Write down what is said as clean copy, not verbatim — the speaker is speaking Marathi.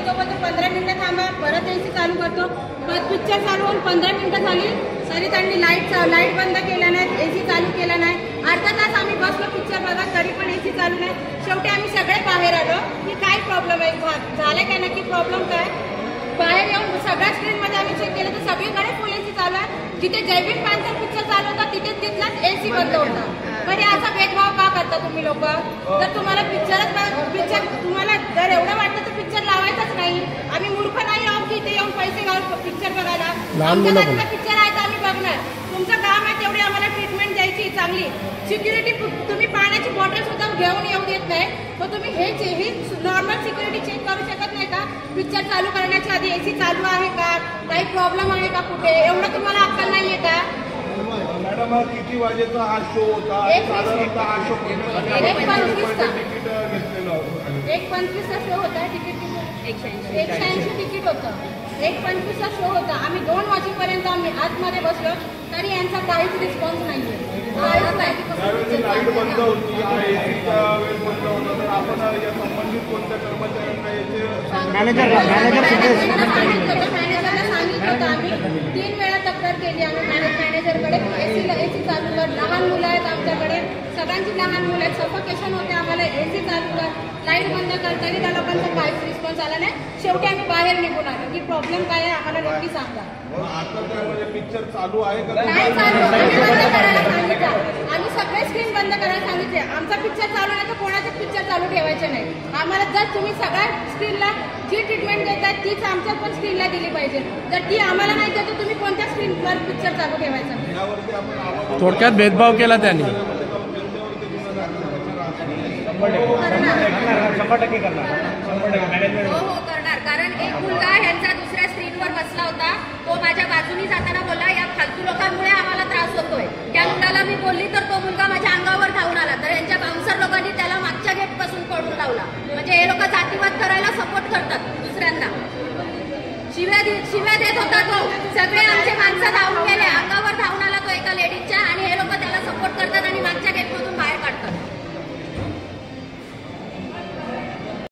तो बोलतो 15 मिनिटं थांबा, परत AC चालू करतो. मग पिक्चर चालू होऊन 15 मिनिटं झाली तरी त्यांनी लाईट बंद केला नाही, AC चालू केला नाही. अर्धा तास आम्ही बसलो पिक्चर बघा, तरी पण AC चालू नाही. शेवटी आम्ही सगळे बाहेर आलो की काय प्रॉब्लेम आहे, झालं काय नक्की प्रॉब्लेम काय. बाहेर येऊन सगळ्या स्क्रीनमध्ये आम्ही चेक केलं तर सगळीकडे फुल AC चालू आहे. जिथे जयवीर पांचर पिक्चर चालू होता तिथलाच AC बंद होता. बरे असा भेदभाव का करता तुम्ही लोक. जर तुम्हाला पिक्चर तुम्हाला जर एवढं वाटतं तर पिक्चर लावायचंच नाही. आम्ही मूर्ख नाही आहोत की इथे येऊन पैसे घालून पिक्चर बघायला. आमच्या घरातला पिक्चर आहे तर आम्ही बघणार. तुमचं काम आहे तेवढी आम्हाला ट्रीटमेंट द्यायची चांगली. सिक्युरिटी तुम्ही पाण्याची बॉटल सुद्धा घेऊन येऊ देत नाही. मग तुम्ही हे नॉर्मल सिक्युरिटी चेक करू शकत नाही का. पिक्चर चालू करण्याच्या आधी AC चालू आहे का, काही प्रॉब्लेम आहे का कुठे, एवढं तुम्हाला अक्कल नाहीये का. मॅडम किती वाजेचा हा शो होता, साधारणतः हा शो 1:25चा शो होता. तिकीट 180 तिकीट होतं. 1:25चा शो होता. आम्ही 2 वाजेपर्यंत आम्ही आतमध्ये बसलो तरी यांचा काहीच रिस्पॉन्स नाहीये. लाईट बंद होती, एसीचा वेळ बंद होता, तर आपण या संबंधित कोणत्या कर्मचाऱ्यांना याचे मॅनेजरला सांगितलं होतं. आम्ही 3 वेळा तक्रार केली आम्ही मॅनेजरकडे. AC चालू कर, लहान मुलं आहेत आमच्याकडे, सगळ्यांची लहान मुलं आहेत, सफोकेशन होते, आम्हाला AC चालू कर, लाईट बंद कर, तरी त्या लोकांचा काहीच रिस्पॉन्स आला नाही. शेवटी आम्ही बाहेर निघून आलो की प्रॉब्लेम काय आहे आम्हाला नक्की सांगा. आता त्यामध्ये पिक्चर चालू आहे का नाही चालू, आम्ही बंद करायला सांगितलं. आम्ही सगळे स्क्रीन बंद करायला सांगितले. आमचा पिक्चर चालू नाही तर कोणाचे पिक्चर चालू ठेवायचे नाही. आम्हाला जर तुम्ही सगळ्या स्क्रीनला जी ट्रीटमेंट देताय तीच आमच्या पण स्क्रीनला दिली पाहिजे. जर ती आम्हाला नाही देत तर तुम्ही कोणत्या स्क्रीनवर पिक्चर चालू ठेवायचा. थोडक्यात भेदभाव केला त्यांनी. 100% करणार. हो करणार. कारण एक मुलगा ह्यांचा दुसऱ्या स्क्रीनवर बसला होता, तो माझ्या बाजूनी जाताना बोलला या फालतू लोकांमुळे आम्हाला त्रास होतोय. त्या मुलाला मी बोलली तर तो मुलगा माझ्या अंगावर धावून आला. तर यांच्या बाउन्सर लोकांनी त्याला मागच्या गेट पासून पळून लावला. म्हणजे हे लोक जातीवाद करायला सपोर्ट करतात दुसऱ्यांना. शिव्या देत होता तो. सगळे आमचे माणसं धावून